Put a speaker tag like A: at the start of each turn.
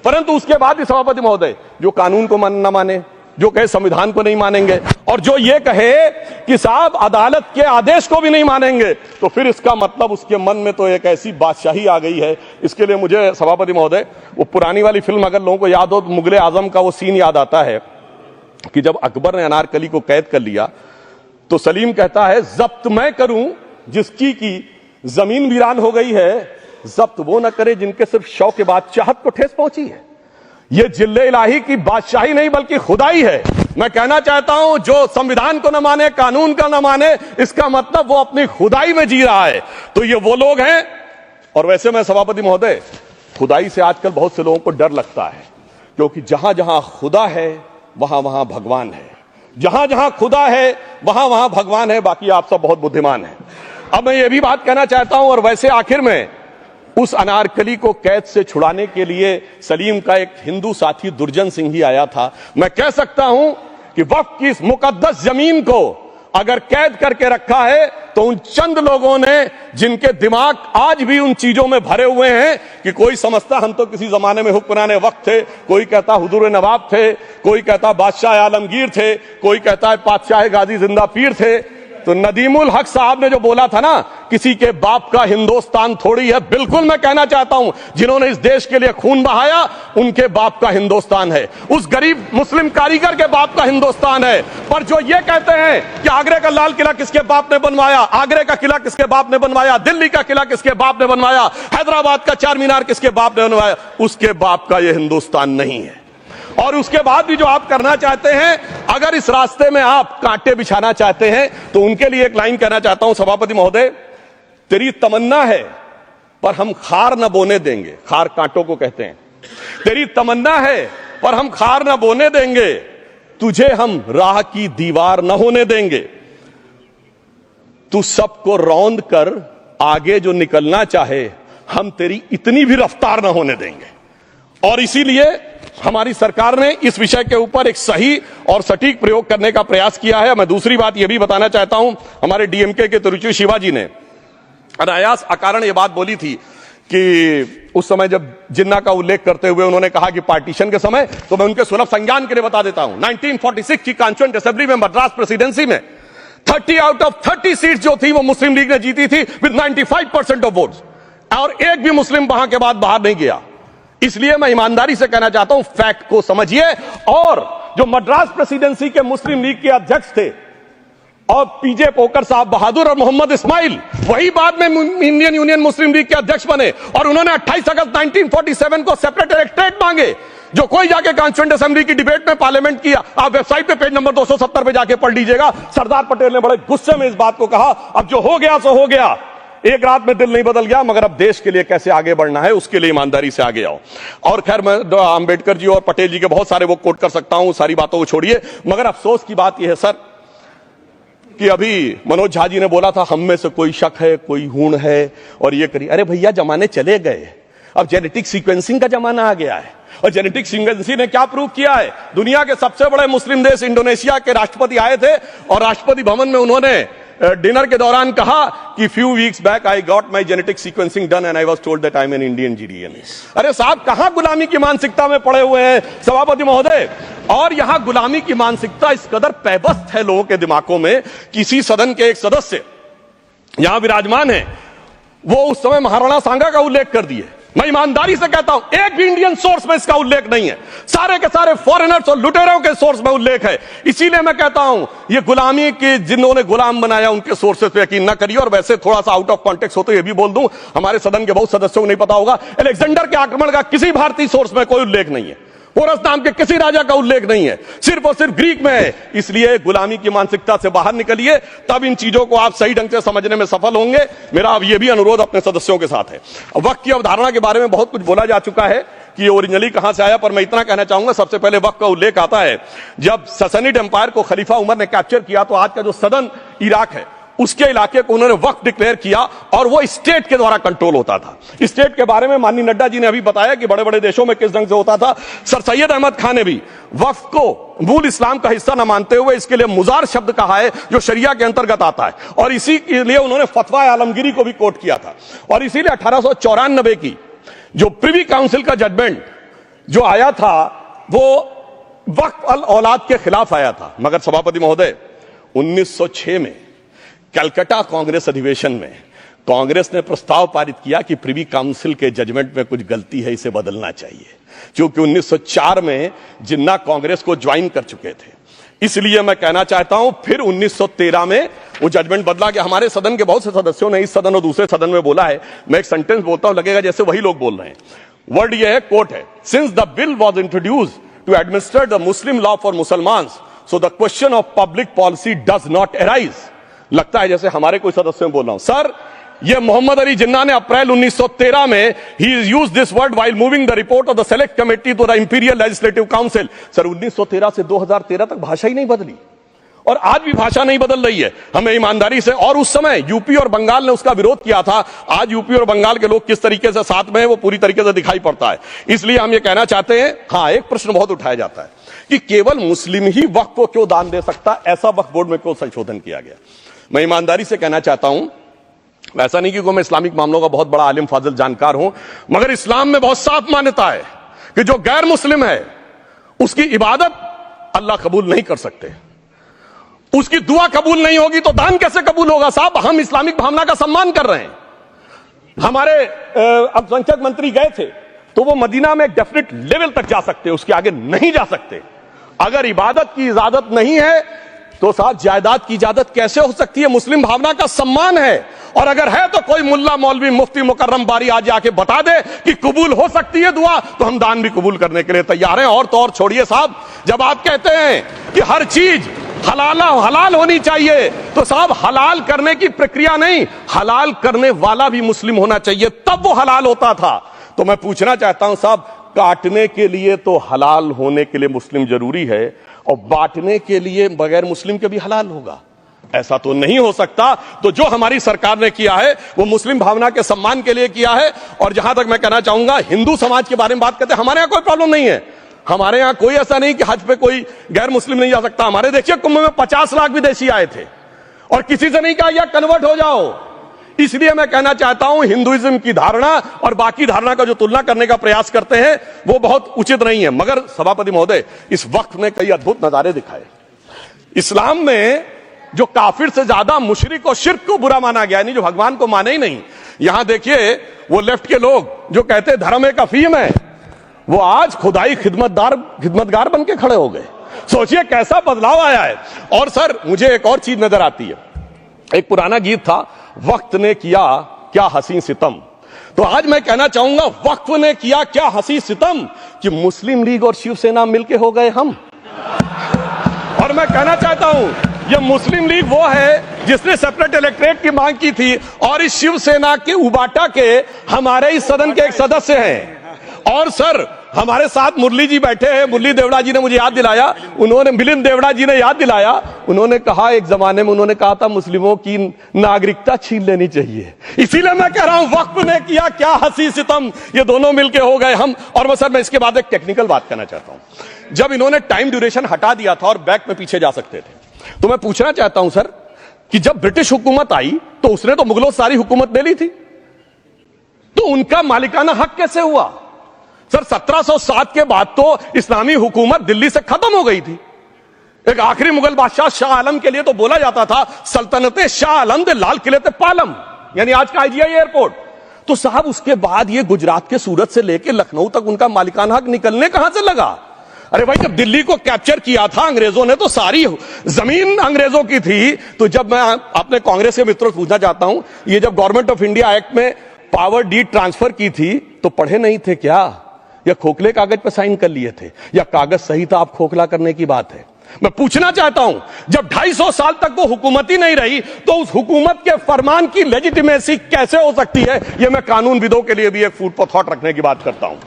A: परंतु उसके बाद भी सभापति महोदय जो कानून को न माने, जो कहे संविधान को नहीं मानेंगे, और जो ये कहे कि साहब अदालत के आदेश को भी नहीं मानेंगे, तो फिर इसका मतलब उसके मन में तो एक ऐसी बादशाही आ गई है। इसके लिए मुझे सभापति महोदय वो पुरानी वाली फिल्म अगर लोगों को याद हो तो मुगले आजम का वो सीन याद आता है कि जब अकबर ने अनारकली को कैद कर लिया तो सलीम कहता है जब्त मैं करूं जिसकी की जमीन वीरान हो गई है, जब्त वो न करे जिनके सिर्फ शौ के बाद चाहत को ठेस पहुंची है। ये जिल्ले इलाही की बादशाही नहीं बल्कि खुदाई है। मैं कहना चाहता हूं जो संविधान को न माने, कानून का न माने, इसका मतलब वो अपनी खुदाई में जी रहा है। तो ये वो लोग हैं। और वैसे मैं सभापति महोदय खुदाई से आजकल बहुत से लोगों को डर लगता है, क्योंकि जहां जहां खुदा है वहां वहां भगवान है, जहां जहां खुदा है वहां वहां भगवान है। बाकी आप सब बहुत बुद्धिमान हैं। अब मैं ये भी बात कहना चाहता हूं, और वैसे आखिर में उस अनारकली को कैद से छुड़ाने के लिए सलीम का एक हिंदू साथी दुर्जन सिंह ही आया था। मैं कह सकता हूं कि वक्फ की इस मुकद्दस जमीन को अगर कैद करके रखा है तो उन चंद लोगों ने जिनके दिमाग आज भी उन चीजों में भरे हुए हैं कि कोई समझता हम तो किसी जमाने में हुक्मरान वक्त थे, कोई कहता हुजूर नवाब थे, कोई कहता बादशाह आलमगीर थे, कोई कहता है बादशाह गाजी जिंदा पीर थे। तो नदीमुल हक साहब ने जो बोला था ना, किसी के बाप का हिंदुस्तान थोड़ी है, बिल्कुल मैं कहना चाहता हूं जिन्होंने इस देश के लिए खून बहाया उनके बाप का हिंदुस्तान है, उस गरीब मुस्लिम कारीगर के बाप का हिंदुस्तान है। पर जो ये कहते हैं कि आगरे का लाल किला किसके बाप ने बनवाया, आगरे का किला किसके बाप ने बनवाया, दिल्ली का किला किसके बाप ने बनवाया, हैदराबाद का चार मीनार किसके बाप ने बनवाया, उसके बाप का यह हिंदुस्तान नहीं है। और उसके बाद भी जो आप करना चाहते हैं, अगर इस रास्ते में आप कांटे बिछाना चाहते हैं, तो उनके लिए एक लाइन कहना चाहता हूं सभापति महोदय, तेरी तमन्ना है पर हम खार न बोने देंगे, खार कांटों को कहते हैं, तेरी तमन्ना है पर हम खार न बोने देंगे, तुझे हम राह की दीवार न होने देंगे, तू सबको रौंद कर आगे जो निकलना चाहे हम तेरी इतनी भी रफ्तार न होने देंगे। और इसीलिए हमारी सरकार ने इस विषय के ऊपर एक सही और सटीक प्रयोग करने का प्रयास किया है। मैं दूसरी बात यह भी बताना चाहता हूं, हमारे डीएमके के तिरुचि शिवाजी ने अनायास अकारण यह बात बोली थी कि उस समय जब जिन्ना का उल्लेख करते हुए उन्होंने कहा कि पार्टीशन के समय, तो मैं उनके सुलभ संज्ञान के लिए बता देता हूं, 1946 की कॉन्स्टिट्यूएंट असेंबली में मद्रास प्रेसिडेंसी में 30 आउट ऑफ 30 सीट जो थी वो मुस्लिम लीग ने जीती थी विद 95% ऑफ वोट्स, और एक भी मुस्लिम वहां के बाद बाहर नहीं गया। इसलिए मैं ईमानदारी से कहना चाहता हूं, फैक्ट को समझिए। और जो मद्रास प्रेसिडेंसी के मुस्लिम लीग के अध्यक्ष थे और पीजे पोकर साहब बहादुर और मोहम्मद इस्माइल, वही बाद में इंडियन यूनियन मुस्लिम लीग के अध्यक्ष बने, और उन्होंने 28 अगस्त 1947 को सेपरेट इलेक्टोरेट मांगे, जो कोई जाके कॉन्स्टिट्यूएंट असेंबली की डिबेट में पार्लियामेंट किया, आप वेबसाइट पे पेज नंबर 270 पे जाके पढ़ लीजिएगा। सरदार पटेल ने बड़े गुस्से में इस बात को कहा, अब जो हो गया सो हो गया, एक रात में दिल नहीं बदल गया, मगर अब देश के लिए कैसे आगे बढ़ना है उसके लिए ईमानदारी से आगे आओ। और खैर मैं अंबेडकर जी और पटेल जी के बहुत सारे वो कोट कर सकता हूं, सारी बातों को छोड़िए, मगर अफसोस की बात यह है सर कि अभी मनोज झा जी ने बोला था हम में से कोई शक है, कोई हूण है और ये करिए। अरे भैया जमाने चले गए, अब जेनेटिक सीक्वेंसिंग का जमाना आ गया है, और जेनेटिक सीक्वेंसिंग ने क्या प्रूव किया है, दुनिया के सबसे बड़े मुस्लिम देश इंडोनेशिया के राष्ट्रपति आए थे और राष्ट्रपति भवन में उन्होंने डिनर के दौरान कहा कि few weeks back I got my genetic sequencing done and I was told that I am an Indian GDNA. अरे साहब कहां गुलामी की मानसिकता में पड़े हुए हैं सभापति महोदय। और यहां गुलामी की मानसिकता इस कदर पैबस्त है लोगों के दिमागों में, किसी सदन के एक सदस्य यहां विराजमान है, वो उस समय महाराणा सांगा का उल्लेख कर दिए। मैं ईमानदारी से कहता हूं एक भी इंडियन सोर्स में इसका उल्लेख नहीं है, सारे के सारे फॉरेनर्स और लुटेरों के सोर्स में उल्लेख है। इसीलिए मैं कहता हूं ये गुलामी के जिन्होंने गुलाम बनाया उनके सोर्सेस पे यकीन न करिए। और वैसे थोड़ा सा आउट ऑफ कॉन्टेक्स्ट हो तो ये भी बोल दूं, हमारे सदन के बहुत सदस्यों को नहीं पता होगा, अलेक्जेंडर के आक्रमण का किसी भारतीय सोर्स में कोई उल्लेख नहीं है, पोरस नाम के किसी राजा का उल्लेख नहीं है, सिर्फ और सिर्फ ग्रीक में है। इसलिए गुलामी की मानसिकता से बाहर निकलिए, तब इन चीजों को आप सही ढंग से समझने में सफल होंगे। मेरा अब यह भी अनुरोध अपने सदस्यों के साथ है। वक्त की अवधारणा के बारे में बहुत कुछ बोला जा चुका है कि ये ओरिजिनली कहां से आया, पर मैं इतना कहना चाहूंगा, सबसे पहले वक्त का उल्लेख आता है जब ससनिड एम्पायर को खलीफा उमर ने कैप्चर किया, तो आज का जो सदर्न इराक है उसके इलाके को उन्होंने वक्फ डिक्लेयर किया, और वो स्टेट के द्वारा कंट्रोल होता था। स्टेट के बारे में माननीय नड्डा जी ने अभी बताया कि बड़े बड़े देशों में किस ढंग से होता था। सर सैयद अहमद खान ने भी वक्फ को मूल इस्लाम का हिस्सा न मानते हुए इसके लिए मुजार शब्द कहा है जो शरिया के अंतर्गत आता है, और इसी के लिए उन्होंने फतवा आलमगीरी को भी कोट किया था। और इसीलिए 1894 की जो प्रिवी काउंसिल का जजमेंट जो आया था वो वक्फ अल औलाद के खिलाफ आया था। मगर सभापति महोदय, 1906 में कलकत्ता कांग्रेस अधिवेशन में कांग्रेस ने प्रस्ताव पारित किया कि प्रिवी काउंसिल के जजमेंट में कुछ गलती है, इसे बदलना चाहिए। क्योंकि 1904 में जिन्ना कांग्रेस को ज्वाइन कर चुके थे, इसलिए मैं कहना चाहता हूं फिर 1913 में वो जजमेंट बदला कि हमारे सदन के बहुत से सदस्यों ने इस सदन और दूसरे सदन में बोला है। मैं एक सेंटेंस बोलता हूं, लगेगा जैसे वही लोग बोल रहे हैं। वर्ड ये है, कोट है, since the bill was introduced to administer the Muslim law for Musalmans, so the question of public policy does not arise. लगता है जैसे हमारे कोई सदस्य में बोल रहा हूं। सर, ये मोहम्मद अली जिन्ना ने अप्रैल 1913 में ही used this word while moving the report of the select committee to the imperial legislative council. Sir, 1913 से 2013 तक भाषा ही नहीं बदली और आज भी भाषा नहीं बदल रही है। हमें ईमानदारी से, और उस समय यूपी और बंगाल ने उसका विरोध किया था। आज यूपी और बंगाल के लोग किस तरीके से साथ में है वो पूरी तरीके से दिखाई पड़ता है। इसलिए हम ये कहना चाहते हैं, हाँ, एक प्रश्न बहुत उठाया जाता है कि केवल मुस्लिम ही वक्फ को क्यों दान दे सकता, ऐसा वक्फ बोर्ड में क्यों संशोधन किया गया। मैं ईमानदारी से कहना चाहता हूं, ऐसा नहीं कि मैं इस्लामिक मामलों का बहुत बड़ा आलिम फाजिल जानकार हूं, मगर इस्लाम में बहुत साफ मान्यता है कि जो गैर मुस्लिम है उसकी इबादत अल्लाह कबूल नहीं कर सकते, उसकी दुआ कबूल नहीं होगी तो दान कैसे कबूल होगा। साहब, हम इस्लामिक भावना का सम्मान कर रहे हैं। हमारे अल्पसंख्यक मंत्री गए थे तो वो मदीना में एक डेफिनेट लेवल तक जा सकते, उसके आगे नहीं जा सकते। अगर इबादत की इजाजत नहीं है तो साहब जायदाद की इजाजत कैसे हो सकती है। मुस्लिम भावना का सम्मान है, और अगर है तो कोई मुल्ला मौलवी मुफ्ती मुकर्रम बारी आज आके बता दे कि कबूल हो सकती है दुआ, तो हम दान भी कबूल करने के लिए तैयार हैं। और तो और छोड़िए साहब, जब आप कहते हैं कि हर चीज हलाल होनी चाहिए, तो साहब हलाल करने की प्रक्रिया नहीं, हलाल करने वाला भी मुस्लिम होना चाहिए, तब वो हलाल होता था। तो मैं पूछना चाहता हूं साहब, काटने के लिए तो हलाल होने के लिए मुस्लिम जरूरी है और बांटने के लिए बगैर मुस्लिम के भी हलाल होगा, ऐसा तो नहीं हो सकता। तो जो हमारी सरकार ने किया है वो मुस्लिम भावना के सम्मान के लिए किया है। और जहां तक मैं कहना चाहूंगा, हिंदू समाज के बारे में बात करते हैं, हमारे यहां कोई प्रॉब्लम नहीं है। हमारे यहां कोई ऐसा नहीं कि हज पे कोई गैर मुस्लिम नहीं जा सकता। हमारे देखिए कुंभ में 50 लाख विदेशी आए थे और किसी से नहीं कहा या कन्वर्ट हो जाओ। इसलिए मैं कहना चाहता हूं, हिंदुइज्म की धारणा और बाकी धारणा का जो तुलना करने का प्रयास करते हैं वो बहुत उचित नहीं है। मगर सभापति महोदय, इस वक्त ने कई अद्भुत नजारे दिखाए। इस्लाम में जो काफिर से ज्यादा मुशरिक और शिर्क को बुरा माना गया, यानी जो भगवान को माने ही नहीं। यहां देखिए वो लेफ्ट के लोग जो कहते हैं धर्म एक अफीम है, वो आज खुदाई खिदमतगार बन के खड़े हो गए। सोचिए कैसा बदलाव आया है। और सर, मुझे एक और चीज नजर आती है। एक पुराना गीत था, वक्त ने किया क्या हसी सितम। तो आज मैं कहना चाहूंगा, वक्त ने किया क्या हसी सितम कि मुस्लिम लीग और शिवसेना मिलके हो गए हम। और मैं कहना चाहता हूं, ये मुस्लिम लीग वो है जिसने सेपरेट इलेक्टोरेट की मांग की थी, और इस शिवसेना के उबाटा के हमारे इस सदन के एक सदस्य हैं। और सर, हमारे साथ मुरली जी बैठे हैं, मुरली देवड़ा जी ने मुझे याद दिलाया, उन्होंने, मिलिंद देवड़ा जी ने याद दिलाया, उन्होंने कहा एक जमाने में उन्होंने कहा था मुस्लिमों की नागरिकता छीन लेनी चाहिए। इसीलिए मैं कह रहा हूं, वक्त ने किया क्या हसी सितम, ये दोनों मिलके हो गए हम। और सर, मैं इसके बाद एक टेक्निकल बात करना चाहता हूं। जब इन्होंने टाइम ड्यूरेशन हटा दिया था और बैक में पीछे जा सकते थे, तो मैं पूछना चाहता हूं सर कि जब ब्रिटिश हुकूमत आई तो उसने तो मुगलों सारी हुकूमत ले ली थी, तो उनका मालिकाना हक कैसे हुआ। सर, 1707 के बाद तो इस्लामी हुकूमत दिल्ली से खत्म हो गई थी। एक आखिरी मुगल बादशाह शाह आलम के लिए तो बोला जाता था सल्तनते शाह आलम दे लाल किले ते पालम, यानी आज का IGI एयरपोर्ट। तो साहब उसके बाद ये गुजरात के सूरत से लेकर लखनऊ तक उनका मालिकाना हक निकलने कहां से लगा। अरे भाई, जब दिल्ली को कैप्चर किया था अंग्रेजों ने तो सारी जमीन अंग्रेजों की थी। तो जब मैं अपने कांग्रेस के मित्रों से पूछना चाहता हूं, ये जब गवर्नमेंट ऑफ इंडिया एक्ट में पावर डीड ट्रांसफर की थी तो पढ़े नहीं थे क्या, या खोखले कागज पर साइन कर लिए थे, या कागज सही था, आप खोखला करने की बात है। मैं पूछना चाहता हूं, जब 250 साल तक वो हुकूमत ही नहीं रही तो उस हुकूमत के फरमान की लेजिटिमेसी कैसे हो सकती है। यह मैं कानून विदों के लिए भी एक फूड फॉर थॉट रखने की बात करता हूं।